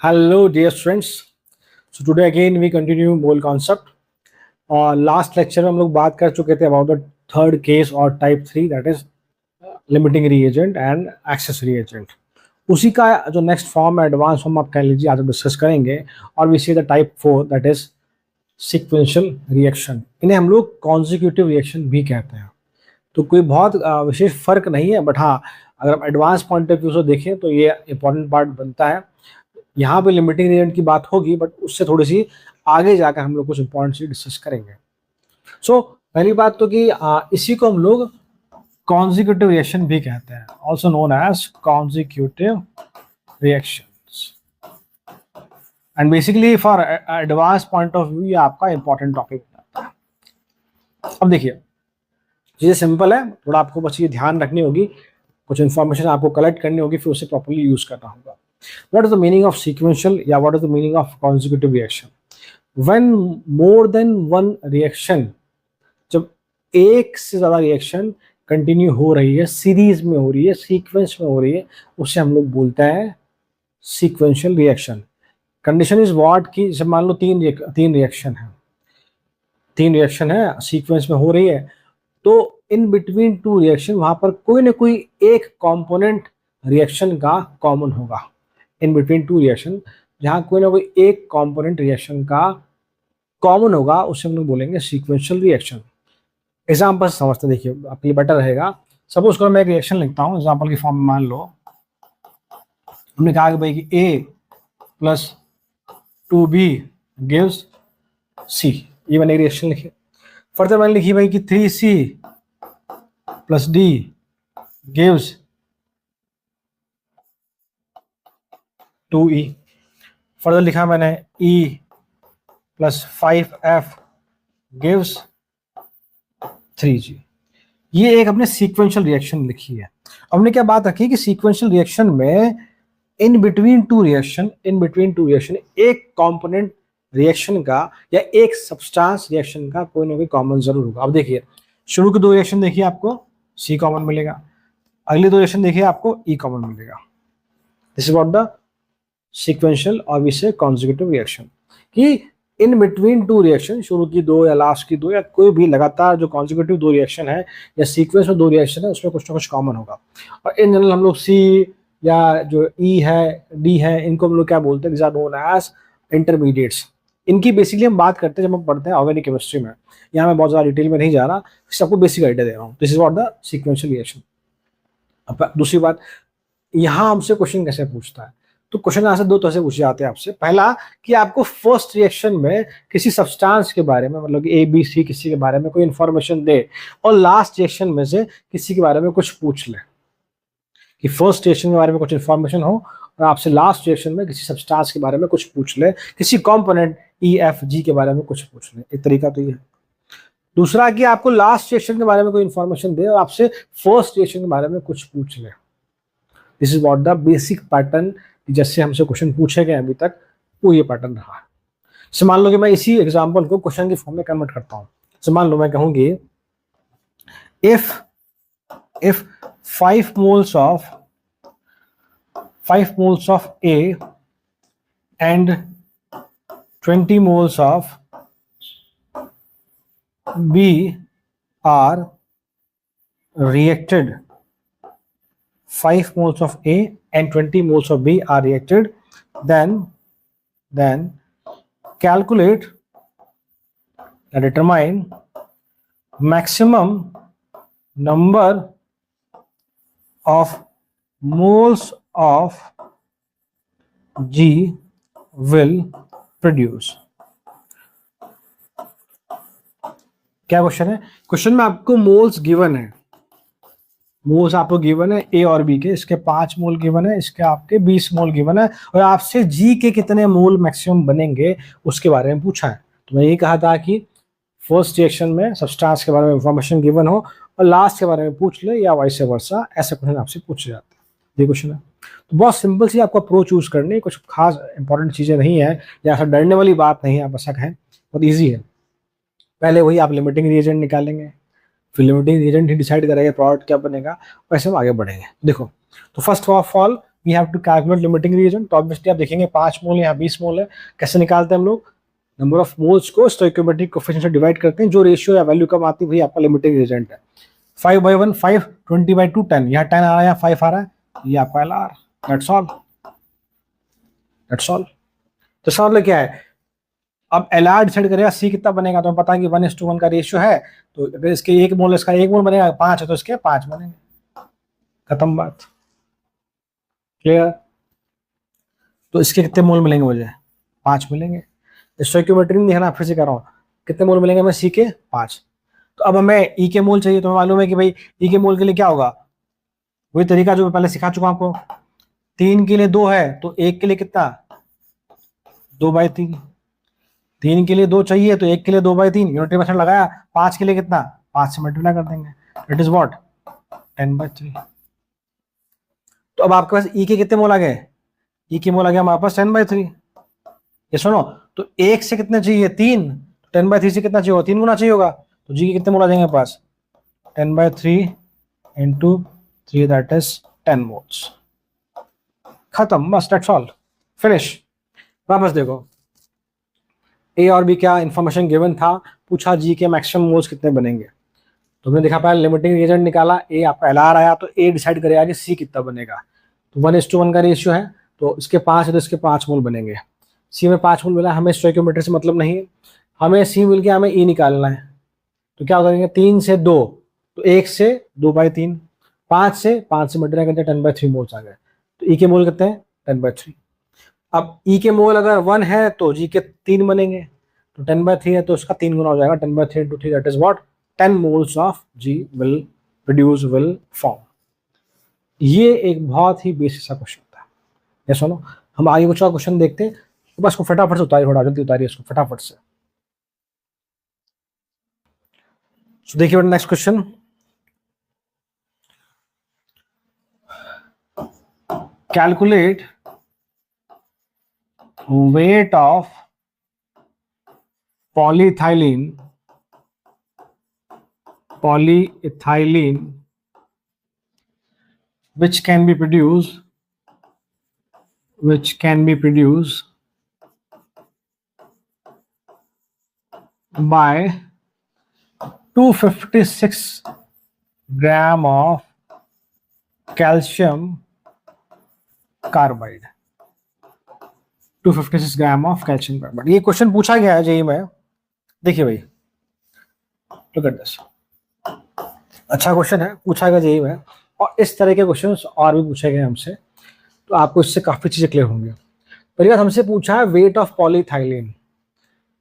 Hello, dear students. So today again we continue mole concept. Last lecture में हम लोग बात कर चुके थे अबाउट द थर्ड केस और type 3 that is limiting reagent and excess reagent. उसी का जो नेक्स्ट फॉर्म है एडवांस फॉर्म आप कह लीजिए आज डिस्कस करेंगे. और we see the type 4 that is sequential reaction. इन्हें हम लोग कॉन्जिक्यूटिव रिएक्शन भी कहते हैं. तो कोई बहुत विशेष फर्क नहीं है, बट हाँ अगर हम एडवांस पॉइंट ऑफ व्यू से देखें तो ये इंपॉर्टेंट पार्ट बनता है. यहाँ पे लिमिटिंग रिएजेंट की बात होगी, बट उससे थोड़ी सी आगे जाकर हम लोग कुछ इंपॉर्टेंट चीज डिस्कस करेंगे. सो पहली बात तो कि इसी को हम लोग कॉन्जिक्यूटिव रिएक्शन भी कहते हैं, also known as consecutive reactions. And basically for advance point of view ये आपका इंपॉर्टेंट टॉपिक होता है. अब देखिए चीजें सिंपल है, थोड़ा आपको बस ये ध्यान रखनी होगी, कुछ इन्फॉर्मेशन आपको कलेक्ट करनी होगी, फिर उसे प्रॉपर्ली यूज करना होगा. What is the meaning of sequential या what is the meaning of consecutive reaction? When more than one reaction, जब एक से ज्यादा रिएक्शन कंटिन्यू हो रही है, सीरीज में हो रही है, सीक्वेंस में हो रही है, उसे हम लोग बोलते हैं sequential reaction. Condition is what की जब मान लो तीन रिएक्शन है सीक्वेंस में हो रही है, तो इन बिटवीन टू रिएक्शन वहां पर कोई ना कोई एक कंपोनेंट रिएक्शन का कॉमन होगा. इन बिटवीन टू रिएक्शन जहां कोई ना कोई एक कंपोनेंट रिएक्शन का कॉमन होगा उसे हम लोग बोलेंगे सीक्वेंशियल रिएक्शन. एग्जांपल समझते देखिए, आपके लिए बेटर रहेगा. सपोज करो मैं एक रिएक्शन लिखता हूं एग्जांपल की फॉर्म में. मान लो हमने कहा कि भाई कि A plus 2B gives C, ये मैंने रिएक्शन लिखी. फर्दर मैंने लिखी भाई कि 3C plus D gives 2E. Further लिखा मैंने E plus 5F gives 3G. ये एक अपने सीक्वेंशियल रिएक्शन लिखी है. हमने क्या बात रखी कि सीक्वेंशियल रिएक्शन में इन बिटवीन टू रिएक्शन एक कंपोनेंट रिएक्शन का या एक सब्सटेंस रिएक्शन का कोई ना कोई कॉमन जरूर होगा. अब देखिए शुरू के दो रिएक्शन देखिए आपको C कॉमन मिलेगा, अगले दो रिएक्शन देखिए आपको E कॉमन मिलेगा. This is what the sequential और वी से कॉन्जिक्यूटिव रिएक्शन. कि इन बिटवीन टू रिएक्शन, शुरू की दो या लास्ट की दो या कोई भी लगातार जो कॉन्जिक्यूटिव दो रिएक्शन है या सीक्वेंस में दो रिएक्शन है, उसमें कुछ ना कुछ कॉमन होगा. और इन जनरल हम लोग C या जो E है D है, इनको हम लोग क्या बोलते हैं, this are known as intermediates. इनकी बेसिकली हम बात करते हैं जब हम पढ़ते हैं ऑर्गेनिक केमिस्ट्री में. यहाँ मैं बहुत ज़्यादा डिटेल में नहीं जा रहा, सबको बेसिक आइडिया दे रहा हूँ. This is what the sequential reaction. अब दूसरी बात, यहाँ हमसे क्वेश्चन कैसे पूछता है, तो क्वेश्चन आंसर दो तरह से पूछे जाते हैं आपसे. पहला कि आपको फर्स्ट रिएक्शन में किसी सब्सटेंस के बारे में, मतलब A B C किसी के बारे में कोई इन्फॉर्मेशन दे, और लास्ट रिएक्शन में से किसी के बारे में कुछ पूछ ले. कि फर्स्ट रिएक्शन के बारे में कुछ इन्फॉर्मेशन हो और आपसे लास्ट रिएक्शन में किसी सब्सटेंस के बारे में कुछ पूछ ले, किसी कंपोनेंट E F G के बारे में कुछ पूछ ले. एक तरीका तो ये है. दूसरा कि आपको लास्ट रिएक्शन के बारे में कोई इन्फॉर्मेशन दे और आपसे फर्स्ट रिएक्शन के बारे में कुछ पूछ ले. This is what the basic pattern जैसे हमसे क्वेश्चन पूछे गए अभी तक, वो ये पैटर्न रहा. सो मान लो कि मैं इसी एग्जांपल को क्वेश्चन की फॉर्म में कन्वर्ट करता हूं. सो मान लो मैं कहूंगी if 5 moles of A and 20 moles of B are reacted, 5 moles of A and 20 moles of B are reacted, then calculate and determine maximum number of moles of G will produce. क्या question है? Question में आपको moles given है, moles आपको given है A और B के, इसके 5 मोल गिवन है, इसके आपके 20 मोल गिवन है, और आपसे G के कितने मोल मैक्सिमम बनेंगे उसके बारे में पूछा है. तो मैं ये कहा था कि फर्स्ट रिएक्शन में सब्सटेंस के बारे में इंफॉर्मेशन गिवन हो और लास्ट के बारे में पूछ ले, या वाइस वर्सा, ऐसे क्वेश्चन आपसे पूछे जाते हैं. ये क्वेश्चन है. तो बहुत सिंपल सी आपको अप्रोच यूज करनी है, कुछ खास इंपॉर्टेंट चीजें नहीं है या ऐसा डरने वाली बात नहीं है, आप ऐसा कहें, बहुत ईजी है. पहले वही आप लिमिटिंग रिएजेंट निकालेंगे, फिर लिमिटिंग रिएजेंट ही डिसाइड करेगा प्रोडक्ट क्या बनेगा, वैसे हम आगे बढ़ेंगे. देखो तो first of all we have to calculate limiting reagent. तो ऑब्वियसली आप देखेंगे 5 मोल यहाँ 20 मोल है, कैसे निकालते हैं हम लोग? नंबर ऑफ मोल्स को स्टोइकियोमेट्रिक कोएफिशिएंट से डिवाइड करते हैं, जो रेशियो या वैल्यू कम आती है वही आपका लिमिटिंग रीजन है। 5/1 5, 20/2 10, यहाँ 10 आ रहा है, 5 आ रहा है, ये आपका LR। That's all, that's all. तो इसका मतलब क्या है? अब LR डिसाइड करेगा C कितना बनेगा, तो हमें पता है कि 1:1 का रेशियो है, तो अगर इसके 1 मोल, इसका 1 मोल बनेगा, 5 है तो इसके 5 बनेंगे, खत्म बात, क्लियर? तो इसके कितने मोल मिलेंगे मुझे? 5 मिलेंगे। स्टोइकियोमेट्री नहीं देखना, फिर से कर रहा हूँ, कितने मोल मिलेंगे हमें? C के 5। तो अब हमें E के मोल चाहिए, तो हमें मालूम है कि भाई E के मोल के लिए क्या होगा, वही तरीका जो मैं पहले सिखा चुका हूं आपको। 3 के लिए 2 है, तो 1 के लिए कितना? 2/3। 3 के लिए 2 चाहिए, तो 1 के लिए 2/3, यूनिटी मेथड लगाया। 5 के लिए कितना? 5 से मल्टीप्लाई कर देंगे, इट इज व्हाट? 10/3। तो अब आपके पास E के कितने मोल आ गए? E के मोल आ गया हमारे पास 10/3। ये सुनो, तो 1 से कितने चाहिए? 3, 10/3 से कितना चाहिए? 3 गुना चाहिए होगा, तो G के कितने मोल आ जाएंगे पास? 10/3 इंटू 3, दैट इज 10 मोल्स। खत्म, बस, दैट्स ऑल, फिनिश। वापस देखो, ए और बी क्या इंफॉर्मेशन गिवन था, पूछा जी के मैक्सिमम मोल्स कितने बनेंगे। तो हमने देखा पहले लिमिटिंग रीजन निकाला, ए आपका LR आया, तो ए डिसाइड करेगा कि सी कितना बनेगा। तो 1:1 का रेशियो है, तो इसके 5 है तो इसके 5 मोल बनेंगे। सी में 5 मोल मिला, हमें स्टोइकियोमेट्री से मतलब नहीं है, हमें सी मिल गया, हमें ई निकालना है। तो क्या करेंगे? 3 से 2, तो 1 से 2/3, 5 से मल्टीप्लाई करते 10/3 मोल्स आ गए। तो ई के मोल कितने हैं? 10/3। अब ई के मोल अगर 1 है तो जी के 3 बनेंगे, तो 10/3 है तो उसका 3 गुना हो जाएगा, 10/3 into 3, that is what? 10 moles of G will produce, will form. ये एक बहुत ही बेसिक सा क्वेश्चन था। ये सुनो, हम आगे कुछ और क्वेश्चन देखते हैं, तो बस को फटाफट से उतारिए, थोड़ा जल्दी उतारिए इसको फटाफट से। So, देखिए बेटा next question, calculate weight of polyethylene which can be produced by 256 gram of calcium carbide। 256 gram of calcium carbide, ये क्वेश्चन पूछा गया है जेई में। देखिए भाई, लुक एट दिस, अच्छा क्वेश्चन है, पूछा गया जेई में, और इस तरह के क्वेश्चंस और भी पूछे गए हमसे, तो आपको इससे काफी चीजें क्लियर होंगी। पहली बात, हमसे पूछा है वेट ऑफ पॉलीथाइलिन,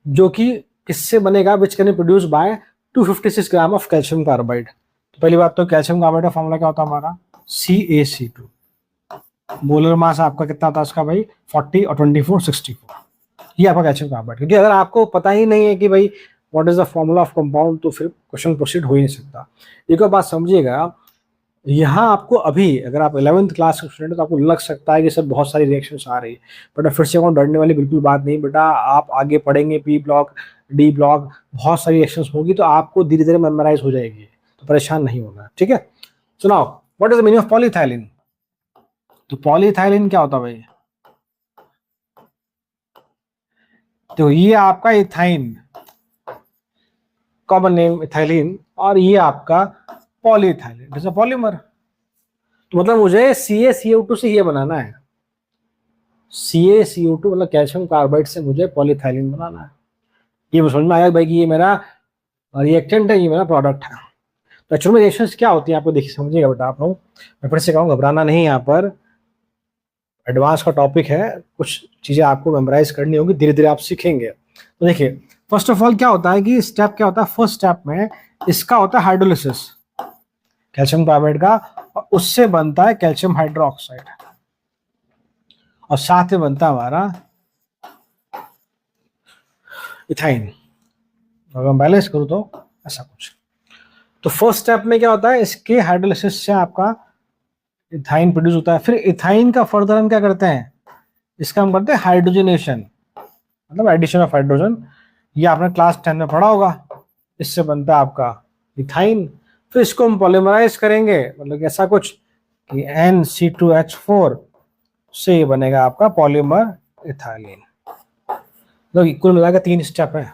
जो कि किससे बनेगा, which can be produce by 256 gram of calcium carbide. तो पहली बात तो कैल्शियम कार्बाइड का फॉर्मूला क्या होता है हमारा? CaC2। मोलर मास आपका कितना था इसका भाई? 40 और 24 64, ये आपका कैल्शियम कार्बाइड। क्योंकि अगर आपको पता ही नहीं है कि भाई what is the formula of compound, तो फिर क्वेश्चन प्रोसीड हो ही नहीं सकता। एक और बात समझिएगा, यहाँ आपको अभी अगर आप 11th क्लास के स्टूडेंट, तो आपको लग सकता है कि सर बहुत सारी रिएक्शंस आ रही है, बट फिर से कहूँ, डरने वाली बिल्कुल बात नहीं बेटा। आप आगे पढ़ेंगे पी ब्लॉक, डी ब्लॉक, बहुत सारी रिएक्शंस होगी, तो आपको धीरे धीरे मेमोराइज हो जाएगी, तो परेशान नहीं होना, ठीक है? सुनाओ, what is the meaning of polyethylene? तो पॉलीथाइलिन क्या होता है भाई? तो ये आपका इथाइन, कॉमन नेम इथाइलिन, और ये आपका polyethylene, it is a polymer. तो मतलब मुझे CaCO2 से ये बनाना है, CaCO2 मतलब कैल्शियम कार्बाइड से मुझे पॉलीथाइलिन बनाना है। ये समझ में आया भाई कि ये मेरा रिएक्टेंट है, ये मेरा प्रोडक्ट है। तो एक्चुअल में रिएक्शंस क्या होती है आपको देखिए, समझिएगा बेटा आप लोग, मैं फिर से कहूँ, घबराना नहीं, यहाँ पर एडवांस का टॉपिक है, कुछ चीजें आपको मेमोराइज करनी होगी, धीरे धीरे आप सीखेंगे। तो देखिए, फर्स्ट ऑफ ऑल क्या होता है कि स्टेप क्या होता है, फर्स्ट स्टेप में इसका होता है हाइड्रोलिसिस कैल्शियम कार्बाइड का, और उससे बनता है कैल्शियम हाइड्रोक्साइड, और साथ में बनता है हमारा इथाइन। अगर मैं बैलेंस करूं तो ऐसा कुछ। तो फर्स्ट स्टेप में क्या होता है, इसके हाइड्रोलिसिस से आपका इथाइन प्रोड्यूस होता है। फिर इथाइन का फर्दर हम क्या करते हैं, इसका हम करते हैं हाइड्रोजनेशन, मतलब एडिशन ऑफ हाइड्रोजन। ये आपने क्लास 10 में पढ़ा होगा। इससे बनता है आपका इथाइन। फिर इसको हम पॉलीमराइज करेंगे, मतलब ऐसा कुछ कि NC2H4 से ये बनेगा आपका पॉलीमर इथाइलिन। तो कुल मिलाकर 3 स्टेप है,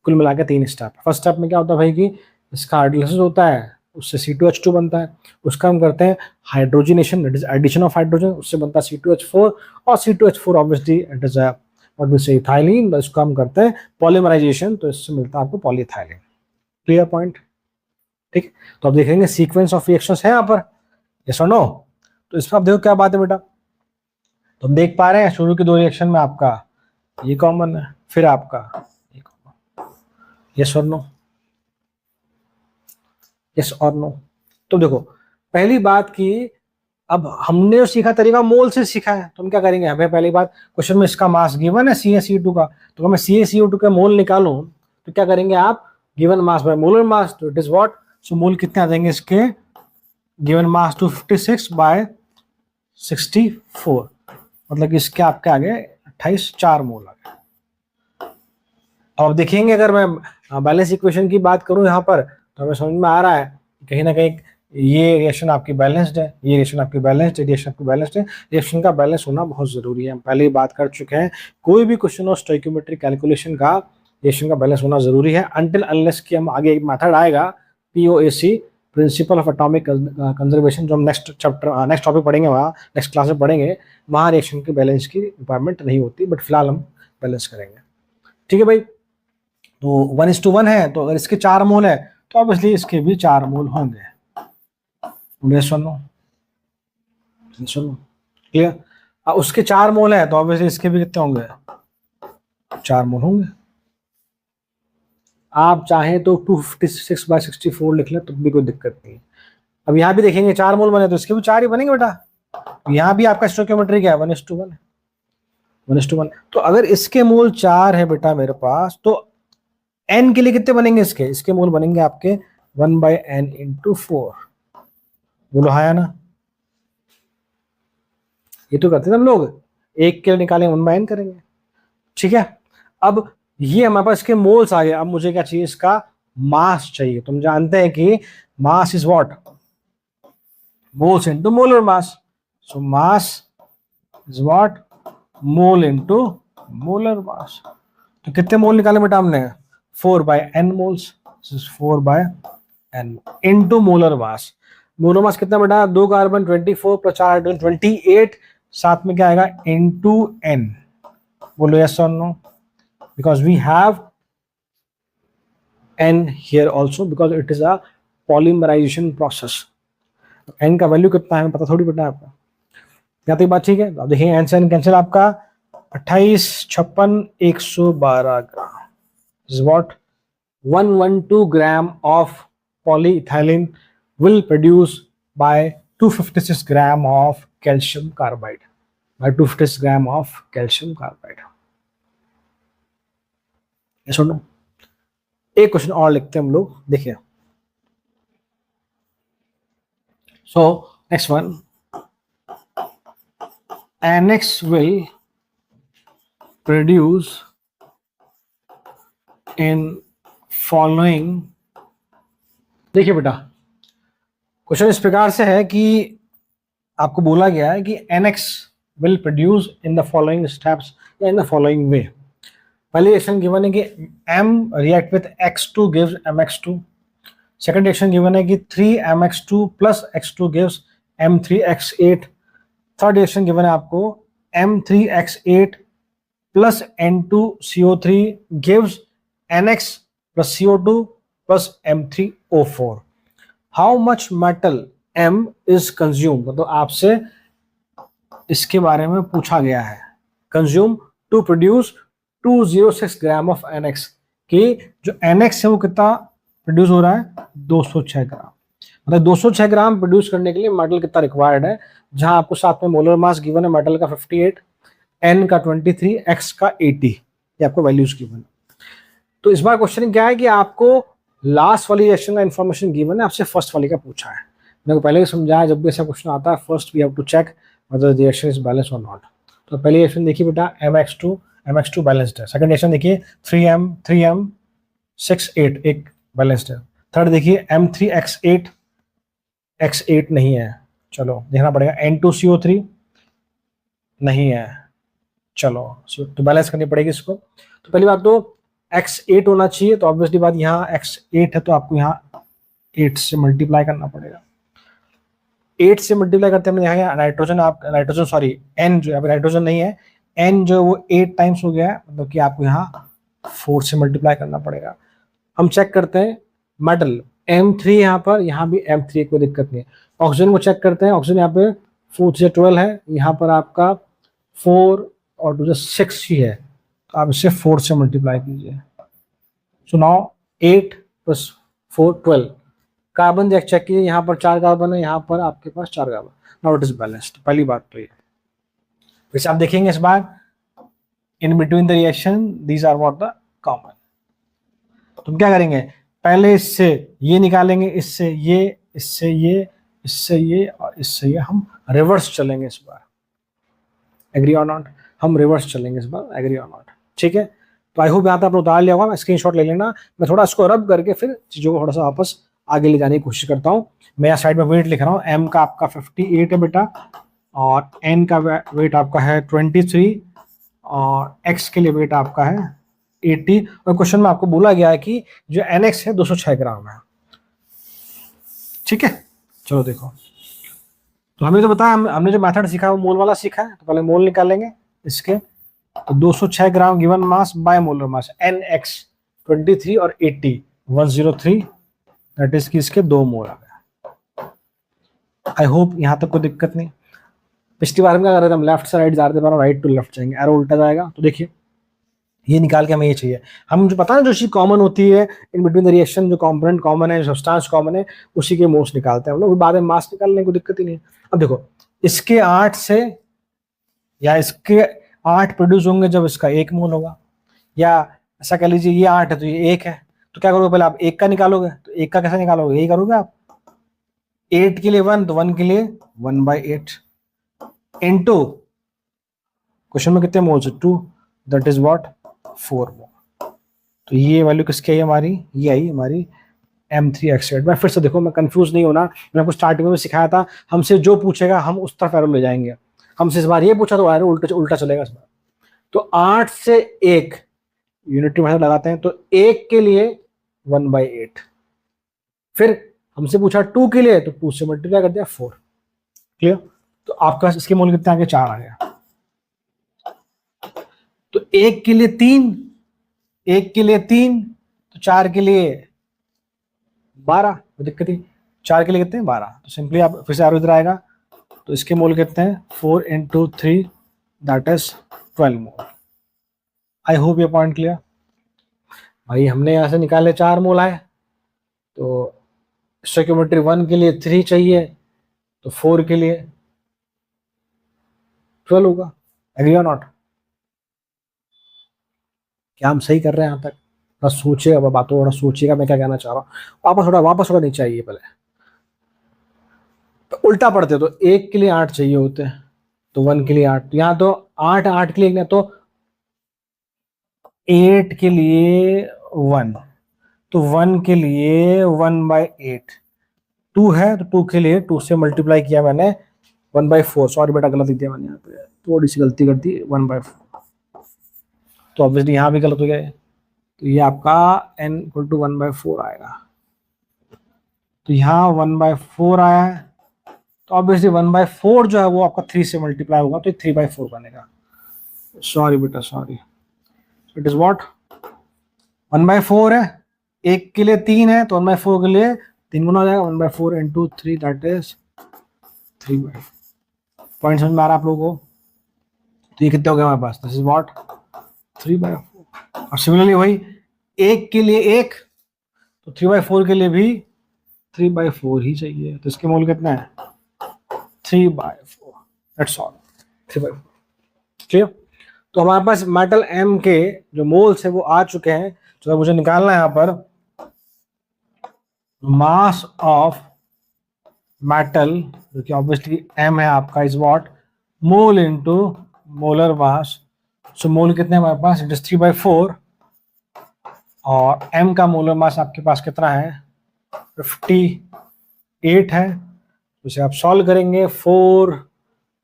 कुल मिलाकर 3 स्टेप। फर्स्ट स्टेप में क्या होता है भाई कि इसका हाइड्रोलाइसिस होता है, उससे C2H2 बनता है, उसका हम करते हैं hydrogenation, that is addition of hydrogen, उससे बनता है C2H4, और C2H4 obviously it is what we say ethylene, इसको हम करते हैं पॉलीमराइजेशन, तो इससे मिलता है आपको पॉलीइथाइलिन। Clear point? ठीक, तो अब देखेंगे सीक्वेंस ऑफ रिएक्शंस है यहाँ पर, यस और नो। तो इसमें आप देखो क्या बात है बेटा, तो हम देख पा रहे हैं शुरू के 2 रिएक्शन में आपका ये कॉमन है, फिर आपका ये कॉमन, यस और नो, यस और नो। तो देखो पहली बात की अब हमने जो सीखा तरीका मोल से सीखा है, तो हम क्या करेंगे, हमें पहली बात क्वेश्चन में इसका मास गिवन है CaCO2 का, तो अगर मैं CaCO2 का मोल निकालूं तो क्या करेंगे आप, गिवन मास बाय मोलर मास, तो it is what, so mole कितने आ जाएंगे इसके, गिवन मास 256/64, मतलब कि इसके आपके आगे 28 मोल आ गए। अब देखेंगे अगर मैं बैलेंस इक्वेशन की बात करूं यहाँ पर, तो हमें समझ में आ रहा है कहीं ना कहीं ये रिएक्शन आपकी बैलेंस्ड है, ये रिएक्शन आपकी बैलेंस्ड है, रिएक्शन आपकी बैलेंस्ड है। रिएक्शन का बैलेंस होना बहुत जरूरी है, हम पहले ही बात कर चुके हैं, कोई भी क्वेश्चन हो स्टोइकियोमेट्रिक कैलकुलेशन का, रिएक्शन का बैलेंस होना जरूरी है, अनटिल अनलेस कि हम आगे एक मेथड आएगा POAC, principle of atomic conservation, जो हम नेक्स्ट चैप्टर नेक्स्ट टॉपिक पढ़ेंगे, वहाँ नेक्स्ट क्लास में पढ़ेंगे, वहाँ रिएक्शन के बैलेंस की रिक्वायरमेंट नहीं होती, बट फिलहाल हम बैलेंस करेंगे। ठीक है भाई, तो 1:1 है, तो अगर इसके 4 मोल है तो ऑब्वियसली इसके भी 4 मोल होंगे। सुनो क्लियर, उसके 4 मोल है तो ऑब्वियसली इसके भी कितने होंगे, 4 मोल होंगे। आप चाहें तो 256/64 लिख लें तो भी कोई दिक्कत नहीं। अब यहाँ भी देखेंगे 4 मोल बने तो इसके भी 4 ही बनेंगे बेटा, यहाँ भी आपका स्टोइकियोमेट्री क्या है, 1:1 है, 1:1। तो अगर इसके मोल 4 है बेटा मेरे पास, तो n के लिए कितने बनेंगे, इसके मोल बनेंगे आपके 1/n × 4। बोलो हाँ या ना, ये तो करते थे हम लोग, एक के लिए निकालें 1/n करेंगे। ठीक है, अब ये हमारे पास इसके मोल्स आ गए, अब मुझे क्या चाहिए, इसका मास चाहिए। तुम जानते हैं कि mass is what, moles into molar mass, so mass is what, mole into molar मास। तो कितने मोल निकाले बेटा हमने, 4/n moles, 4/n into molar मास। मोलर मास कितना बेटा, 2 कार्बन 24 + 4 हाइड्रोजन 28, साथ में क्या आएगा इनटू n। बोलो यस और no, because we have n here also because it is a polymerization process। n का वैल्यू कितना है पता थोड़ी पता है आपका, या तो बात ठीक है। अब देखिए n से n कैंसिल, आपका 28, 56, 112 ग्राम is what 112 gram of polyethylene will produce by 256 gram of calcium carbide, by 256 gram of calcium carbide। सुनो एक क्वेश्चन और लिखते हैं हम लोग, देखिए। So next one, NX will produce in following। देखिए बेटा क्वेश्चन इस प्रकार से है कि आपको बोला गया है कि NX will produce in the following steps या in the following way। पहली रिएक्शन गिवन है कि M react with X2 gives MX2। Second reaction given है कि 3MX2 plus X2 gives M3X8। Third reaction given है आपको M3X8 plus N2CO3 gives NX plus CO2 plus M3O4। How much metal M is consumed, मतलब आपसे इसके बारे में पूछा गया है, consume to produce 206 gram of NX, कि जो NX है वो कितना प्रोड्यूस हो रहा है, 206 ग्राम। मतलब 206 ग्राम प्रोड्यूस करने के लिए मेटल कितना रिक्वायर्ड है, जहां आपको साथ में मोलर मास गिवन है मेटल का 58, N का 23, X का 80, ये आपको वैल्यूज गिवन। तो इस बार क्वेश्चन क्या है कि आपको लास्ट वाली रिएक्शन का इंफॉर्मेशन गिवन है, आपसे फर्स्ट वाली का पूछा है। मैंने पहले ही समझाया जब भी ऐसा क्वेश्चन आता है first we have to check whether the reaction is balanced or not। तो पहली रिएक्शन देखिए बेटा MX2 बैलेंस्ड है। सेकंड रिएक्शन देखिए 3M 6-8 एक बैलेंस्ड है। थर्ड देखिए M3X8 X8 नहीं है, चलो देखना पड़ेगा। N2CO3 नहीं है। चलो तो बैलेंस करनी पड़ेगी इसको। तो पहली बात तो x8 होना चाहिए, तो ऑब्वियसली बात यहाँ x8 है तो आपको यहाँ 8 से मल्टीप्लाई करना पड़ेगा। 8 से मल्टीप्लाई करते हैं यहाँ नाइट्रोजन, आप नाइट्रोजन सॉरी n जो है, नाइट्रोजन नहीं है, n जो वो 8 टाइम्स हो गया है, मतलब कि आपको यहाँ 4 से मल्टीप्लाई करना पड़ेगा। हम चेक करते हैं मेटल M3 यहाँ पर, यहाँ भी M3, कोई दिक्कत नहीं है। ऑक्सीजन को चेक करते हैं, ऑक्सीजन यहाँ पे 4 से 12 है, यहाँ पर आपका 4 और 2 से 6 ही है, तो आप इसे 4 से मल्टीप्लाई कीजिए। So now 8 + 4 12। कार्बन चेक कीजिए, यहाँ पर 4 कार्बन है, यहाँ पर आपके पास 4 carbon. Now it is balanced. पहली बात तो ये। वैसे आप देखेंगे इस बार in between the reaction these are what the common. तुम क्या करेंगे, पहले इससे ये निकालेंगे, इससे ये, इससे ये, इससे ये और इससे ये, हम रिवर्स चलेंगे इस बार। एग्री और नॉट? हम रिवर्स चलेंगे इस बार, एग्री और नॉट? ठीक है। तो आई होप यहाँ पे आपने उतार लिया होगा, स्क्रीनशॉट ले लेना। मैं थोड़ा इसको रब करके फिर चीज़ों को थोड़ा सा वापस आगे ले जाने की कोशिश करता हूँ। मैं यहाँ साइड में वेट लिख रहा हूँ, एम का आपका 58 है बेटा, और एन का वेट आपका है 23, और एक्स के लिए वेट आपका है 80। और क्वेश्चन में आपको बोला गया है कि जो NX है 206 ग्राम है। ठीक है, चलो देखो। तो हमें तो बताया, हमने जो मेथड सीखा है वो मोल वाला सीखा है, तो पहले मोल निकालेंगे इसके। तो 206 gram given mass by molar mass NX 23 और 80 103, दैट इज कि इसके 2 मोल आ गए। आई होप यहाँ तक कोई दिक्कत नहीं। पिछली बार हम क्या कर रहे थे, हम लेफ्ट से राइट जा रहे थे, राइट टू लेफ्ट जाएंगे, एरो उल्टा जाएगा। तो देखिए ये निकाल के हमें ये चाहिए। हम जो पता है जो चीज कॉमन होती है इन बिटवीन द रिएक्शन, जो कंपोनेंट कॉमन है, जो सब्सटेंस कॉमन है, उसी के मोल्स निकालते हैं हम लोग, बाद में मास निकालने को दिक्कत ही नहीं है। अब देखो इसके 8 से या इसके 8 प्रोड्यूस होंगे जब इसका 1 मोल होगा, या ऐसा कह लीजिए ये 8 है तो ये 1 है, तो क्या करोगे, पहले आप 1 का निकालोगे। तो 1 का कैसे निकालोगे, यही करोगे आप। 8 के लिए 1, तो 1 के लिए 1/8 इनटू क्वेश्चन में कितने मोल्स है 2, दैट इज व्हाट 4 मोल। तो ये वैल्यू किसकी आई हमारी, ये आई हमारी M3X8। मैं फिर से देखो, मैं कंफ्यूज नहीं होना, मैंने आपको स्टार्टिंग में सिखाया था, हमसे जो पूछेगा हम उस तरफ एरो ले जाएंगे। हमसे इस बार ये पूछा तो एरो उल्टा चलेगा इस बार। तो 8 से 1 यूनिटी मेथड लगाते हैं, तो 1 के लिए 1/8, फिर हमसे पूछा 2 के लिए, तो 2 से मल्टीप्लाई कर दिया 4। क्लियर? तो आपका इसके मोल कितने आ गए, 4 आ गया। तो 1 के लिए 3, 1 के लिए 3, तो 4 के लिए 12, कोई दिक्कत नहीं। 4 के लिए कितने हैं 12, तो सिंपली आप फिर से एरो इधर आएगा, तो इसके मोल कितने हैं 4 × 3, that is 12 mole. I hope ये पॉइंट क्लियर। भाई हमने यहाँ से निकाले 4 मोल आए, तो स्टोइकियोमेट्री 1 के लिए 3 चाहिए, तो 4 के लिए 12 होगा। एग्री और नॉट? क्या हम सही कर रहे हैं यहाँ तक? थोड़ा सोचिएगा, बातों थोड़ा सोचिएगा मैं क्या कहना चाह रहा हूँ। वापस थोड़ा नीचे आइए पहले। तो उल्टा पढ़ते तो 1 के लिए 8 चाहिए होते हैं, तो 1 के लिए 8, तो यहाँ तो 8 के लिए, तो 8 के लिए 1, तो 1 के लिए 1/8, 2 है तो 2 के लिए 2 से मल्टीप्लाई किया मैंने 1/4। सॉरी बेटा गलत दिया मैंने, यहाँ पे थोड़ी सी गलती कर दी, 1/4, तो ऑब्वियसली यहाँ भी गलत हो गया। तो ये आपका n = 1/4 आएगा। तो यहाँ 1/4 आया है, तो ऑब्वियसली 1/4 जो है वो आपका 3 से मल्टीप्लाई होगा, तो 3/4 बनेगा। सॉरी बेटा सॉरी, इट इज व्हाट 1/4 है, 1 के लिए 3 है, तो 1/4 के लिए 3 गुना हो जाएगा, 1/4 × 3, दैट इज 3/4। पॉइंट समझ में आ रहा है आप लोगों को? तो ये कितने हो गए हमारे पास, दिस इज व्हाट 3/4। और सिमिलरली वही 1 के लिए 1, तो 3/4 के लिए भी 3/4 ही चाहिए, तो इसके मोल कितना है 3/4, दैट्स ऑल, 3/4। क्लियर? तो हमारे पास मेटल M के जो मोल्स है वो आ चुके हैं। तो मुझे निकालना है यहाँ पर मास ऑफ मेटल, जो कि ऑब्वियसली M है आपका, is what mole into molar mass. So mole कितने हमारे पास, इट इज 3/4, और M का मोलर मास आपके पास कितना है 58 है। तो इसे आप सॉल्व करेंगे, 4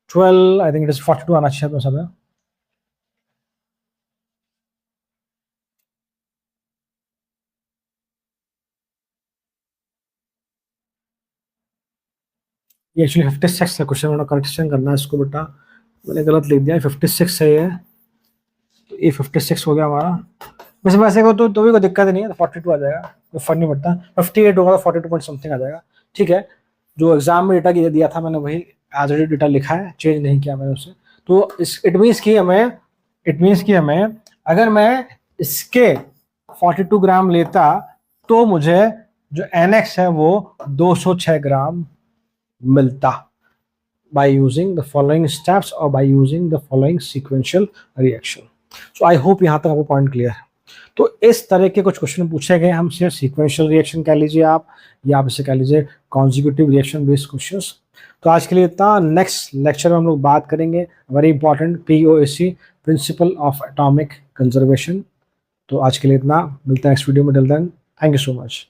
12, आई थिंक इट इज 42 आना चाहिए सब है। ये एक्चुअली 56 है क्वेश्चन, करेक्शन करना है इसको बेटा, मैंने गलत लिख दिया, 56 है ये, तो ये 56 हो गया हमारा। वैसे वैसे को तो भी कोई दिक्कत नहीं है, तो 42 आ जाएगा, कोई फर्क नहीं पड़ता। 58 होगा तो 42 पॉइंट समथिंग आ जाएगा। ठीक है, जो एग्जाम में डेटा दिया था मैंने वही एज डेटा लिखा है, चेंज नहीं किया मैंने उसे। तो इट मीन्स कि हमें अगर मैं इसके 42 ग्राम लेता तो मुझे जो NX है वो 206 ग्राम मिलता, by using the following steps or by using the following sequential reaction. So I hope यहाँ तक आपको पॉइंट क्लियर है। तो इस तरह के कुछ क्वेश्चन पूछे गए हमसे, सीक्वेंशियल रिएक्शन कह लीजिए आप, या आप इसे कह लीजिए कॉन्जिक्यूटिव रिएक्शन बेस्ड क्वेश्चंस। तो आज के लिए इतना, नेक्स्ट लेक्चर में हम लोग बात करेंगे very important POAC, principle of atomic conservation. तो आज के लिए इतना, मिलता है नेक्स्ट वीडियो में, till then thank you so much.